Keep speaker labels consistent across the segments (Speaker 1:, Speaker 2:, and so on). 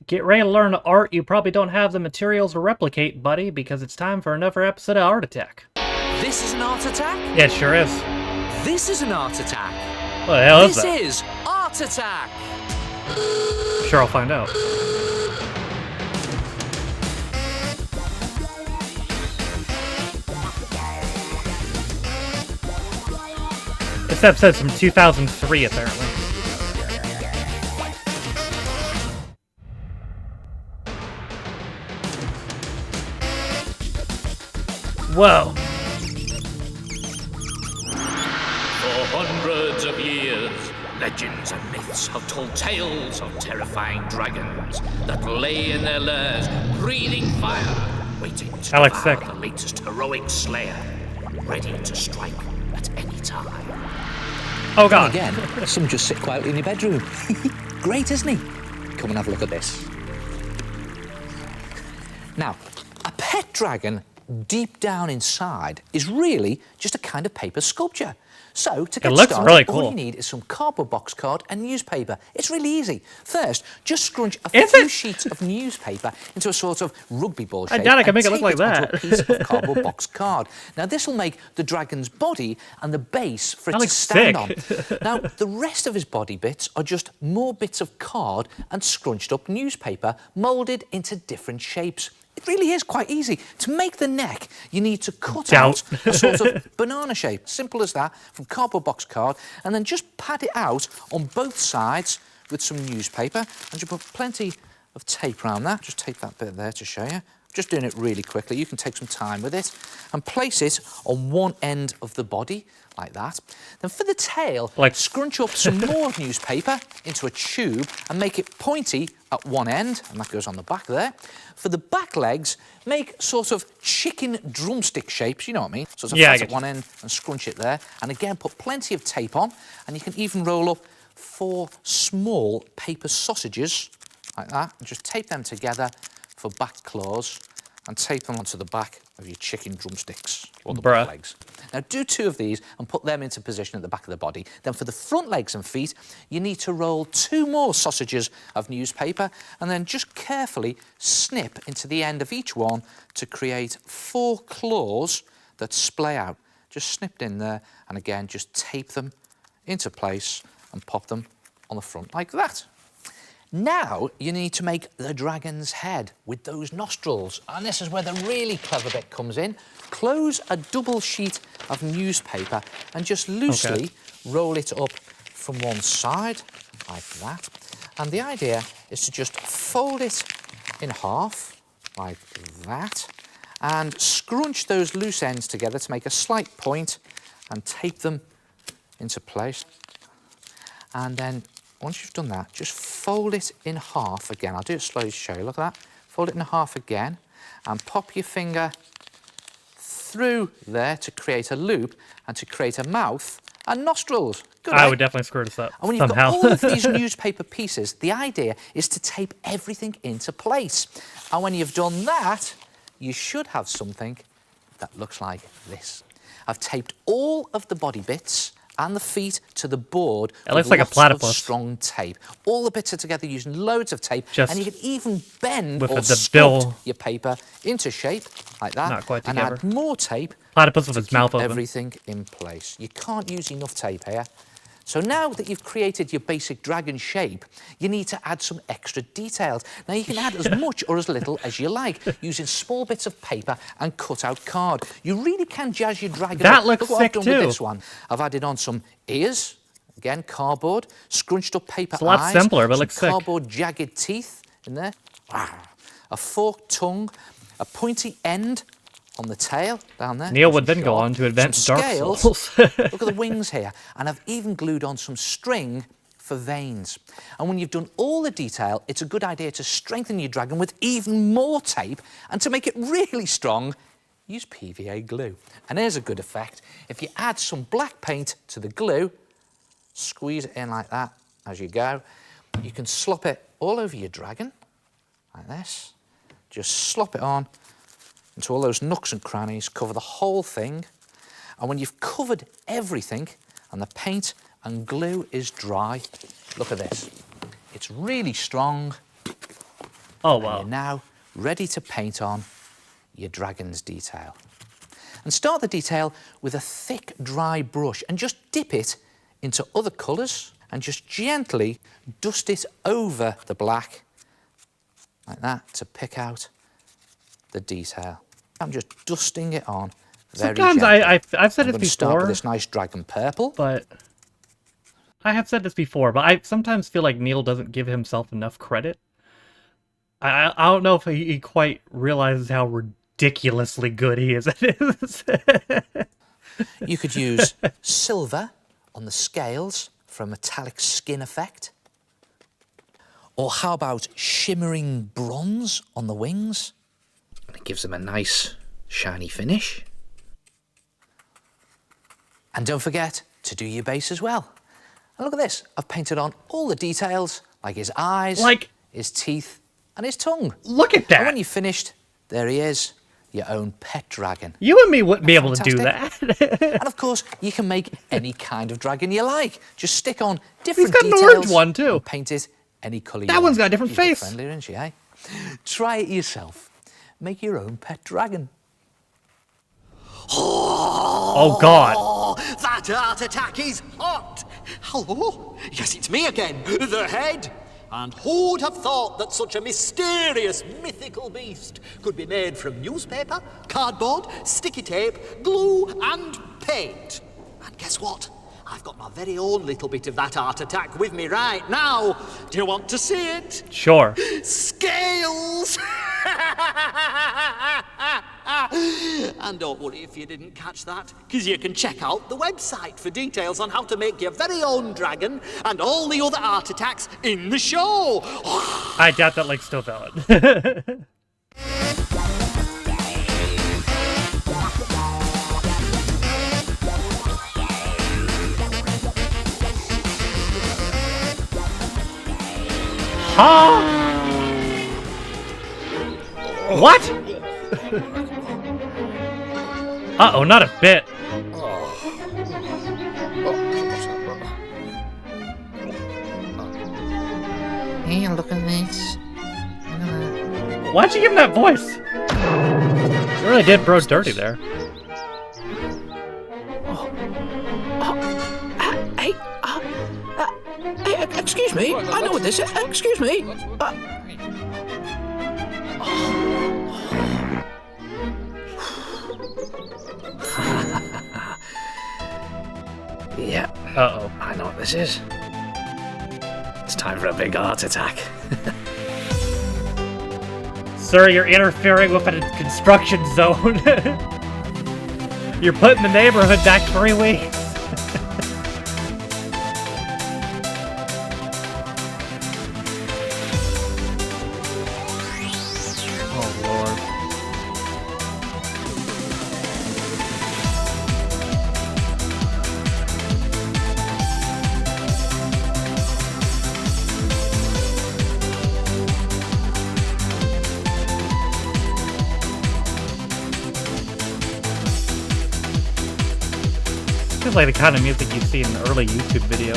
Speaker 1: Get ready to learn art you probably don't have the materials to replicate, buddy, because it's time for another episode of Art Attack.
Speaker 2: This is an art attack?
Speaker 1: Yeah, it sure is.
Speaker 2: This is an art attack.
Speaker 1: What the hell is
Speaker 2: This
Speaker 1: that?
Speaker 2: is art attack.
Speaker 1: Sure, I'll find out. This episode's from 2003, apparently. Whoa.
Speaker 3: For hundreds of years, legends and myths have told tales of terrifying dragons that lay in their lairs, breathing fire, waiting to
Speaker 1: That looks
Speaker 3: devour
Speaker 1: sick.
Speaker 3: the latest heroic slayer, ready to strike at any time.
Speaker 1: Oh god.
Speaker 2: Again, some just sit quietly in your bedroom. Great, isn't he? Come and have a look at this. Now, a pet dragon deep down inside is really just a kind of paper sculpture. So, to get
Speaker 1: looks
Speaker 2: started,
Speaker 1: really
Speaker 2: all
Speaker 1: cool.
Speaker 2: you need is some cardboard box card and newspaper. It's really easy. First, just scrunch a
Speaker 1: Is
Speaker 2: few
Speaker 1: it?
Speaker 2: sheets of newspaper into a sort of rugby ball
Speaker 1: I
Speaker 2: shape.
Speaker 1: doubt I can
Speaker 2: and
Speaker 1: make it look
Speaker 2: tape
Speaker 1: like
Speaker 2: onto
Speaker 1: that.
Speaker 2: a piece of cardboard box card. Now, this will make the dragon's body and the base for it
Speaker 1: That
Speaker 2: to
Speaker 1: looks
Speaker 2: stand
Speaker 1: sick.
Speaker 2: on. Now, the rest of his body bits are just more bits of card and scrunched up newspaper moulded into different shapes. It really is quite easy. To make the neck, you need to cut out a sort of banana shape. Simple as that, from cardboard box card, and then just pad it out on both sides with some newspaper, and you put plenty of tape around that. Just tape that bit there to show you. Just doing it really quickly. You can take some time with it, and place it on one end of the body, like that. Then for the tail,
Speaker 1: Like-
Speaker 2: scrunch up some more newspaper into a tube and make it pointy at one end, and that goes on the back there. For the back legs, make sort of chicken drumstick shapes, you know what I mean? So it's a
Speaker 1: Yeah, I
Speaker 2: fat
Speaker 1: get
Speaker 2: at one end and scrunch it there. And again, put plenty of tape on, and you can even roll up 4 small paper sausages, like that, and just tape them together for back claws, and tape them onto the back of your chicken drumsticks, or the back
Speaker 1: Bruh.
Speaker 2: legs. Now do 2 of these and put them into position at the back of the body. Then for the front legs and feet, you need to roll 2 more sausages of newspaper and then just carefully snip into the end of each one to create 4 claws that splay out. Just snipped in there, and again, just tape them into place and pop them on the front like that. Now you need to make the dragon's head with those nostrils, and this is where the really clever bit comes in. Close a double sheet of newspaper and just loosely roll it up from one side, like that. And the idea is to just fold it in half, like that, and scrunch those loose ends together to make a slight point and tape them into place. And then once you've done that, just fold it in half again. I'll do it slowly to show you. Look at that. Fold it in half again and pop your finger through there to create a loop and to create a mouth and nostrils. Good,
Speaker 1: I
Speaker 2: eh?
Speaker 1: would definitely screw this up
Speaker 2: And when you've
Speaker 1: somehow.
Speaker 2: got all of these newspaper pieces, the idea is to tape everything into place. And when you've done that, you should have something that looks like this. I've taped all of the body bits and the feet to the board
Speaker 1: It looks like a
Speaker 2: lots of
Speaker 1: platypus.
Speaker 2: strong tape. All the bits are together using loads of tape,
Speaker 1: Just
Speaker 2: and you can even bend
Speaker 1: with
Speaker 2: or
Speaker 1: the
Speaker 2: sculpt
Speaker 1: bill-
Speaker 2: your paper into shape like that,
Speaker 1: Not quite
Speaker 2: and
Speaker 1: together.
Speaker 2: add more tape
Speaker 1: Platypus with
Speaker 2: to
Speaker 1: his mouth
Speaker 2: keep
Speaker 1: open.
Speaker 2: everything in place. You can't use enough tape here. So now that you've created your basic dragon shape, you need to add some extra details. Now you can add as much or as little as you like, using small bits of paper and cut-out card. You really can jazz your dragon
Speaker 1: That
Speaker 2: up.
Speaker 1: looks
Speaker 2: Look what
Speaker 1: sick
Speaker 2: I've done with
Speaker 1: too.
Speaker 2: this one. I've added on some ears, again cardboard, scrunched up paper
Speaker 1: It's a lot
Speaker 2: eyes,
Speaker 1: simpler, but it
Speaker 2: some
Speaker 1: looks sick.
Speaker 2: cardboard jagged teeth in there, a forked tongue, a pointy end on the tail down there.
Speaker 1: Neil
Speaker 2: nice
Speaker 1: would
Speaker 2: and
Speaker 1: then go
Speaker 2: sharp.
Speaker 1: on to invent
Speaker 2: Some
Speaker 1: Dark
Speaker 2: scales.
Speaker 1: Souls.
Speaker 2: Look at the wings here. And I've even glued on some string for veins. And when you've done all the detail, it's a good idea to strengthen your dragon with even more tape, and to make it really strong, use PVA glue. And here's a good effect. If you add some black paint to the glue, squeeze it in like that as you go, you can slop it all over your dragon, like this. Just slop it on into all those nooks and crannies, cover the whole thing. And when you've covered everything and the paint and glue is dry, look at this. It's really strong
Speaker 1: Oh,
Speaker 2: And
Speaker 1: wow.
Speaker 2: you're now ready to paint on your dragon's detail. And start the detail with a thick, dry brush and just dip it into other colours and just gently dust it over the black, like that, to pick out the detail. I'm just dusting it on very
Speaker 1: Sometimes
Speaker 2: gently.
Speaker 1: I've said
Speaker 2: I'm
Speaker 1: this
Speaker 2: going to start with
Speaker 1: before,
Speaker 2: this nice dragon purple.
Speaker 1: but I have said this before, but I sometimes feel like Neil doesn't give himself enough credit. I don't know if he quite realizes how ridiculously good he is at this.
Speaker 2: You could use silver on the scales for a metallic skin effect. Or how about shimmering bronze on the wings? It gives them a nice shiny finish. And don't forget to do your base as well. And look at this, I've painted on all the details, like his eyes, his teeth, and his tongue.
Speaker 1: Look at that!
Speaker 2: And when you've finished, there he is, your own pet dragon.
Speaker 1: You and me wouldn't be able to do that.
Speaker 2: And of course, you can make any kind of dragon you like. Just stick on different
Speaker 1: He's got
Speaker 2: details.
Speaker 1: an orange one, too.
Speaker 2: And paint it any colour you
Speaker 1: That
Speaker 2: want.
Speaker 1: one's got a different
Speaker 2: She's a bit
Speaker 1: face.
Speaker 2: friendlier, isn't she, eh? Try it yourself. Make your own pet dragon.
Speaker 1: Oh, God.
Speaker 4: Oh, that heart attack is hot! Hello? Yes, it's me again, the head. And who'd have thought that such a mysterious, mythical beast could be made from newspaper, cardboard, sticky tape, glue, and paint? And guess what? I've got my very own little bit of that heart attack with me right now. Do you want to see it?
Speaker 1: Sure.
Speaker 4: Scales! And don't worry if you didn't catch that, because you can check out the website for details on how to make your very own dragon and all the other art attacks in the show.
Speaker 1: I doubt that link's still valid. Huh? What? Uh-oh, not a bit.
Speaker 2: Hey, look at this.
Speaker 1: Why'd you give him that voice? You really did bro dirty there.
Speaker 2: Hey, excuse me. I know what this is. Excuse me. Yeah.
Speaker 1: Uh-oh.
Speaker 2: I know what this is. It's time for a big heart attack.
Speaker 1: Sir, you're interfering with a construction zone. You're putting the neighborhood back 3 weeks. Oh, Lord. Feels like the kind of music you see in an early YouTube video.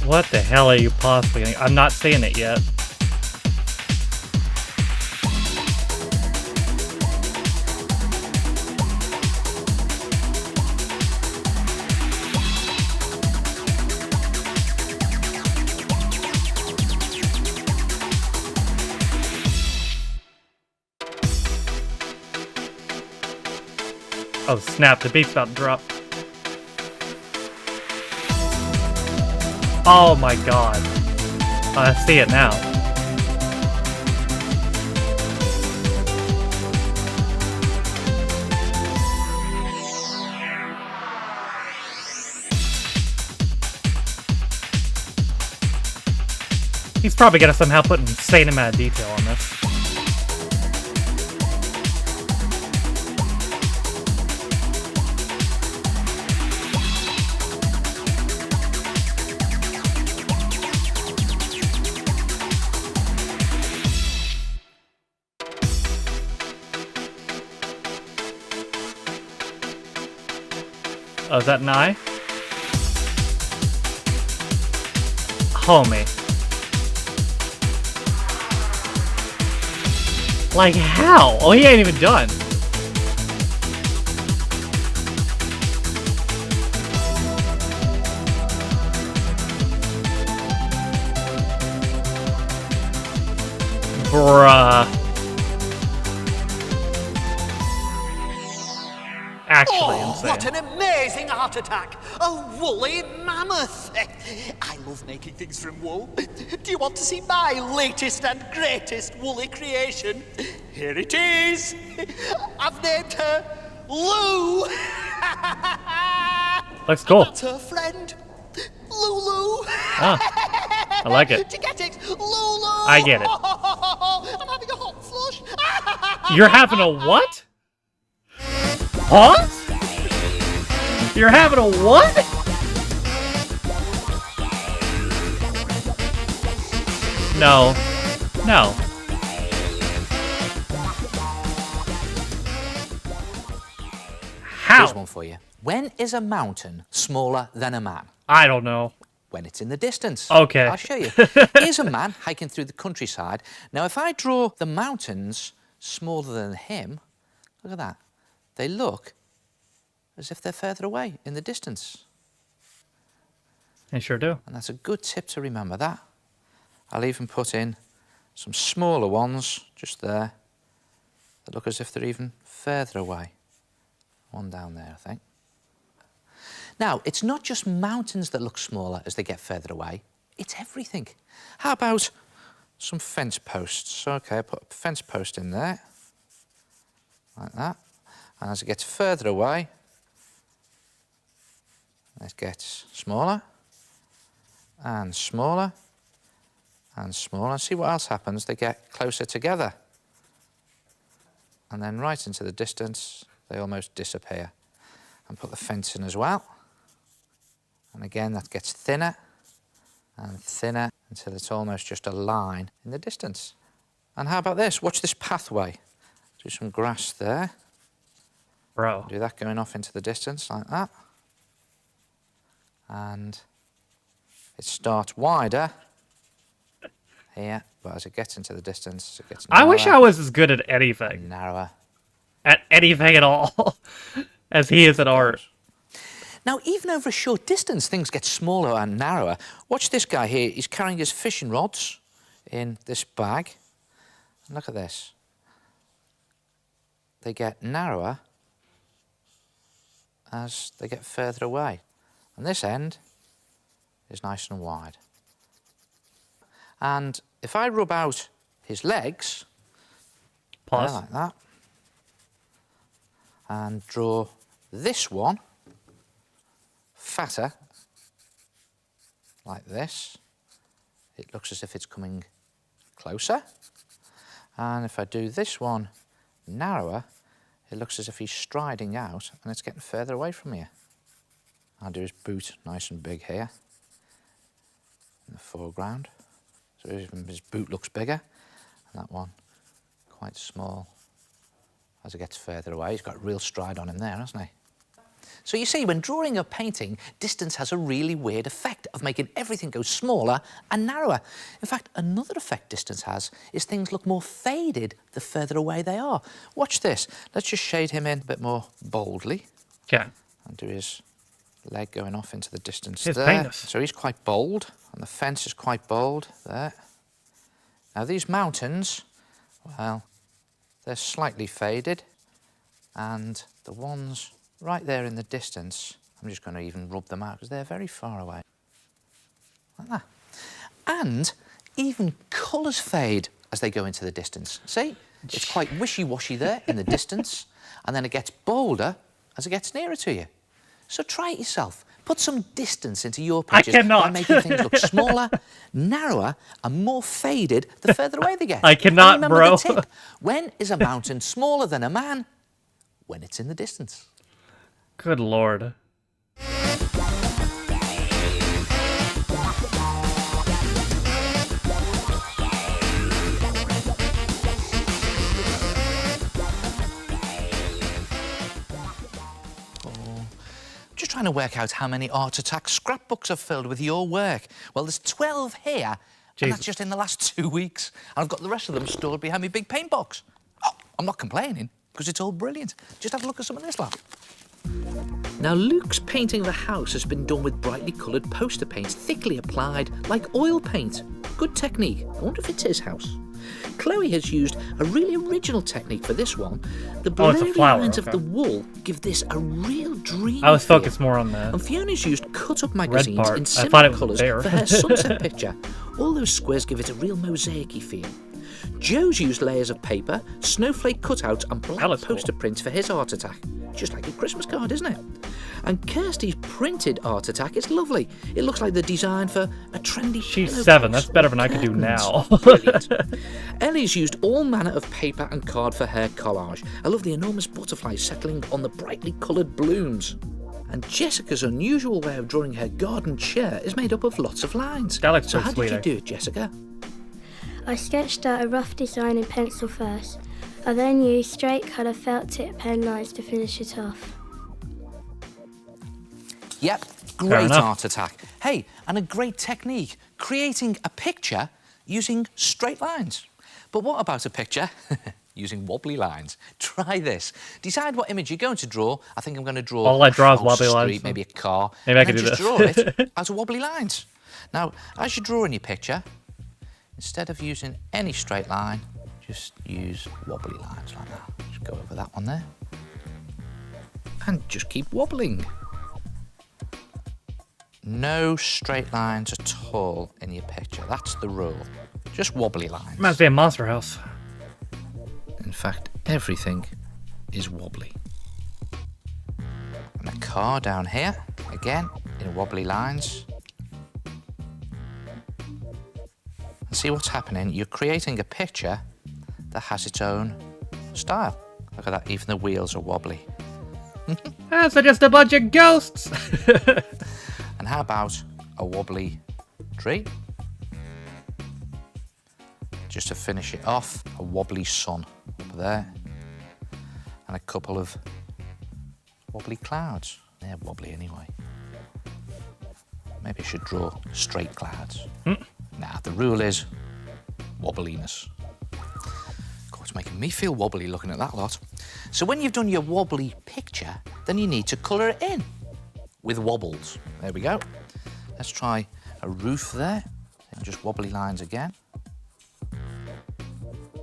Speaker 1: What the hell are you possibly gonna... I'm not seeing it yet. Oh snap, the beat's about to drop. Oh my god. I see it now. He's probably gonna somehow put an insane amount of detail on this. Oh, is that an eye? Homie. Like, how? Oh, he ain't even done. Bruh. Actually insane.
Speaker 4: What an amazing art attack! A woolly mammoth! I love making things from wool. Do you want to see my latest and greatest woolly creation? Here it is! I've named her Lou!
Speaker 1: Looks cool.
Speaker 4: That's her friend, Lulu!
Speaker 1: Ah, I like it.
Speaker 4: Do you get it? Lulu!
Speaker 1: I get it.
Speaker 4: I'm having a hot flush!
Speaker 1: You're having a what? Huh? You're having a what? No. No. How?
Speaker 2: Here's one for you. When is a mountain smaller than a man?
Speaker 1: I don't know.
Speaker 2: When it's in the distance.
Speaker 1: Okay.
Speaker 2: I'll show you. Here's a man hiking through the countryside. Now, if I draw the mountains smaller than him, look at that. They look as if they're further away in the distance.
Speaker 1: They sure do.
Speaker 2: And that's a good tip to remember that. I'll even put in some smaller ones just there that look as if they're even further away. One down there, I think. Now, it's not just mountains that look smaller as they get further away. It's everything. How about some fence posts? Okay, I put a fence post in there, like that. And as it gets further away, it gets smaller, and smaller, and smaller. And see what else happens? They get closer together. And then right into the distance, they almost disappear. And put the fence in as well. And again, that gets thinner and thinner until it's almost just a line in the distance. And how about this? Watch this pathway. Do some grass there.
Speaker 1: Bro.
Speaker 2: Do that going off into the distance like that. And it starts wider here, but as it gets into the distance, it gets narrower.
Speaker 1: I wish I was as good at anything.
Speaker 2: Narrower.
Speaker 1: At anything at all. As he is at art.
Speaker 2: Now, even over a short distance, things get smaller and narrower. Watch this guy here. He's carrying his fishing rods in this bag. And look at this. They get narrower as they get further away. And this end is nice and wide. And if I rub out his legs,
Speaker 1: Pause.
Speaker 2: like that, and draw this one fatter, like this, it looks as if it's coming closer. And if I do this one narrower, it looks as if he's striding out and it's getting further away from here. I'll do his boot nice and big here in the foreground. So his boot looks bigger, and that one quite small as it gets further away. He's got a real stride on him there, hasn't he? So you see, when drawing a painting, distance has a really weird effect of making everything go smaller and narrower. In fact, another effect distance has is things look more faded the further away they are. Watch this. Let's just shade him in a bit more boldly.
Speaker 1: Okay.
Speaker 2: And do his leg going off into the distance
Speaker 1: His
Speaker 2: there.
Speaker 1: penis.
Speaker 2: So he's quite bold, and the fence is quite bold there. Now these mountains, well, they're slightly faded, and the ones right there in the distance, I'm just going to even rub them out because they're very far away. Like that. And even colours fade as they go into the distance. See? It's quite wishy-washy there in the distance, and then it gets bolder as it gets nearer to you. So try it yourself. Put some distance into your pictures
Speaker 1: cannot.
Speaker 2: by making things look smaller, narrower, and more faded the further away they get.
Speaker 1: I cannot,
Speaker 2: And remember
Speaker 1: bro.
Speaker 2: the tip. When is a mountain smaller than a man? When it's in the distance.
Speaker 1: Good lord.
Speaker 2: Just trying to work out how many Art Attack scrapbooks I've filled with your work. Well, there's 12 here, and that's just in the last 2 weeks. And I've got the rest of them stored behind my big paint box. Oh, I'm not complaining, because it's all brilliant. Just have a look at some of this, lad. Now, Luke's painting of the house has been done with brightly coloured poster paint, thickly applied, like oil paint. Good technique. I wonder if it's his house. Chloe has used a really original technique for this one. The blurry lines of the wall give this a real dream.
Speaker 1: I was focused more on the
Speaker 2: And Fiona's used cut-up magazines
Speaker 1: part.
Speaker 2: in
Speaker 1: I thought
Speaker 2: similar
Speaker 1: it was
Speaker 2: colours
Speaker 1: there.
Speaker 2: for her sunset picture. All those squares give it a real mosaic-y feel. Joe's used layers of paper, snowflake cutouts and black poster prints for his Art Attack. Just like a Christmas card, isn't it? And Kirsty's printed Art Attack is lovely. It looks like the design for a trendy
Speaker 1: She's
Speaker 2: pillowcase
Speaker 1: 7. That's better
Speaker 2: or
Speaker 1: than I could do
Speaker 2: curtains.
Speaker 1: now.
Speaker 2: Brilliant. Ellie's used all manner of paper and card for her collage. I love the enormous butterflies settling on the brightly coloured blooms. And Jessica's unusual way of drawing her garden chair is made up of lots of lines.
Speaker 1: That looks
Speaker 2: so
Speaker 1: pretty
Speaker 2: how
Speaker 1: sweet,
Speaker 2: did you do it, Jessica?
Speaker 5: I sketched out a rough design in pencil first. I then used straight colour felt tip pen lines to finish it off.
Speaker 2: Yep,
Speaker 1: Fair
Speaker 2: great
Speaker 1: enough.
Speaker 2: Art Attack. Hey, and a great technique, creating a picture using straight lines. But what about a picture using wobbly lines? Try this. Decide what image you're going to draw. I think I'm going to draw
Speaker 1: All I draw is
Speaker 2: a
Speaker 1: wobbly
Speaker 2: street,
Speaker 1: lines.
Speaker 2: maybe a car.
Speaker 1: Maybe I
Speaker 2: and
Speaker 1: can
Speaker 2: then
Speaker 1: do
Speaker 2: just
Speaker 1: this.
Speaker 2: draw it out of wobbly lines. Now, as you're drawing your picture, instead of using any straight line, just use wobbly lines like that. Just go over that one there. And just keep wobbling. No straight lines at all in your picture. That's the rule. Just wobbly lines.
Speaker 1: Reminds me of Monster House.
Speaker 2: In fact, everything is wobbly. And a car down here, again, in wobbly lines. And see what's happening? You're creating a picture that has its own style. Look at that, even the wheels are wobbly.
Speaker 1: So just a bunch of ghosts.
Speaker 2: And how about a wobbly tree? Just to finish it off, a wobbly sun up there. And a couple of wobbly clouds. They're wobbly anyway. Maybe I should draw straight clouds. Nah, the rule is wobbliness. God, it's making me feel wobbly looking at that lot. So when you've done your wobbly picture, then you need to colour it in with wobbles. There we go. Let's try a roof there. And just wobbly lines again.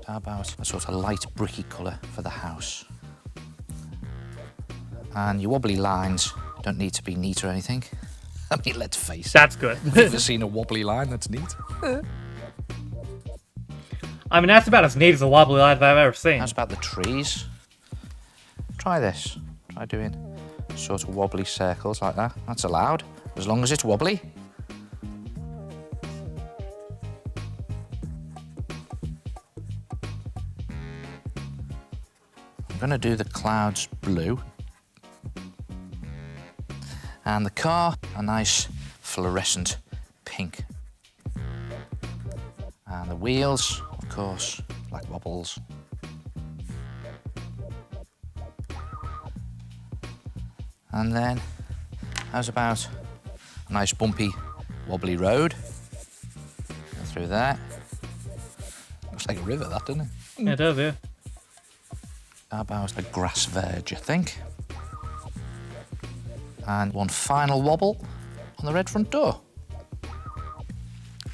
Speaker 2: How about a sort of light bricky colour for the house? And your wobbly lines don't need to be neat or anything. I mean, let's face it.
Speaker 1: That's good.
Speaker 2: Have you ever seen a wobbly line that's neat?
Speaker 1: I mean, that's about as neat as a wobbly line I've ever seen.
Speaker 2: How's about the trees? Try this. Try doing sort of wobbly circles like that. That's allowed, as long as it's wobbly. I'm going to do the clouds blue. And the car, a nice fluorescent pink. And the wheels, of course, like wobbles. And then, how's about a nice bumpy, wobbly road? Go through there. Looks like a river, that, doesn't it?
Speaker 1: It does, yeah.
Speaker 2: How about a grass verge, I think? And one final wobble on the red front door.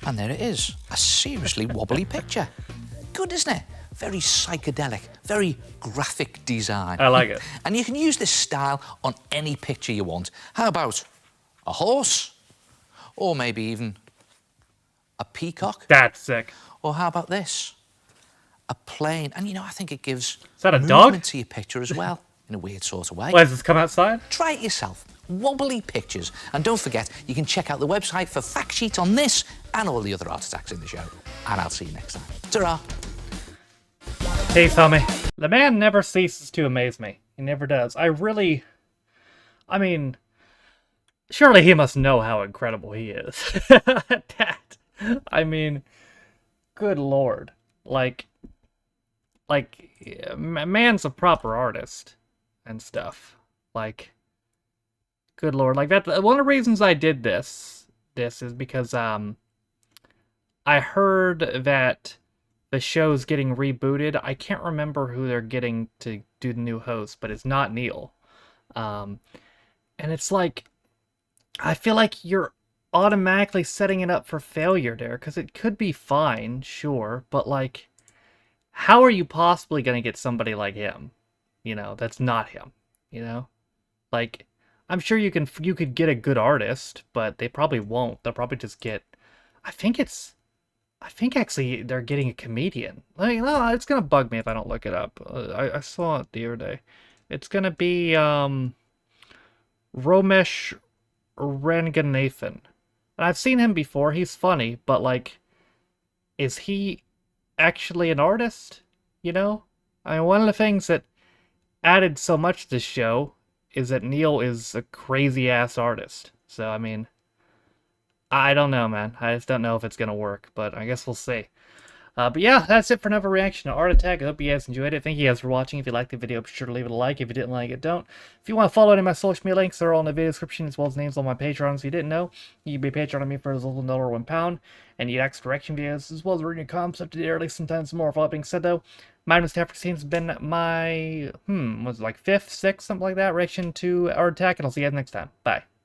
Speaker 2: And there it is, a seriously wobbly picture. Good, isn't it? Very psychedelic, very graphic design.
Speaker 1: I like it.
Speaker 2: And you can use this style on any picture you want. How about a horse? Or maybe even a peacock?
Speaker 1: That's sick.
Speaker 2: Or how about this? A plane. And you know, I think it gives
Speaker 1: Is that a
Speaker 2: movement
Speaker 1: dog?
Speaker 2: to your picture as well, in a weird sort of way.
Speaker 1: Why does this come outside?
Speaker 2: Try it yourself. Wobbly pictures. And don't forget, you can check out the website for fact sheets on this and all the other Art Attacks in the show. And I'll see you next time. Ta-ra!
Speaker 1: Hey, Tommy. The man never ceases to amaze me. He never does. I mean, surely he must know how incredible he is. I mean, good lord. Like, man's a proper artist and stuff. Like, Good lord. Like, that, one of the reasons I did this is because, I heard that the show's getting rebooted. I can't remember who they're getting to do the new host, but it's not Neil. And it's like, I feel like you're automatically setting it up for failure there, because it could be fine, sure, but like, how are you possibly going to get somebody like him? You know, that's not him, you know? Like, I'm sure you could get a good artist, but they probably won't. They'll probably just get, I think actually they're getting a comedian. Like, no, it's gonna bug me if I don't look it up. I saw it the other day. It's gonna be Romesh Ranganathan. And I've seen him before. He's funny, but like, is he actually an artist? You know? I mean, one of the things that added so much to this show is that Neil is a crazy ass artist. So I mean, I don't know, man. I just don't know if it's gonna work, but I guess we'll see. But yeah, that's it for another reaction to Art Attack. I hope you guys enjoyed it. Thank you guys for watching. If you liked the video, be sure to leave it a like. If you didn't like it, don't. If you want to follow any of my social media links, they're all in the video description, as well as names on my Patreons. If you didn't know, you can be a patron on me for as little as £1 and you get extra reaction videos, as well as reading your comments up to date early, sometimes more. With all that being said, though, my name is Taffer has been my, was it like 5th, 6th, something like that, reaction to Art Attack, and I'll see you guys next time. Bye.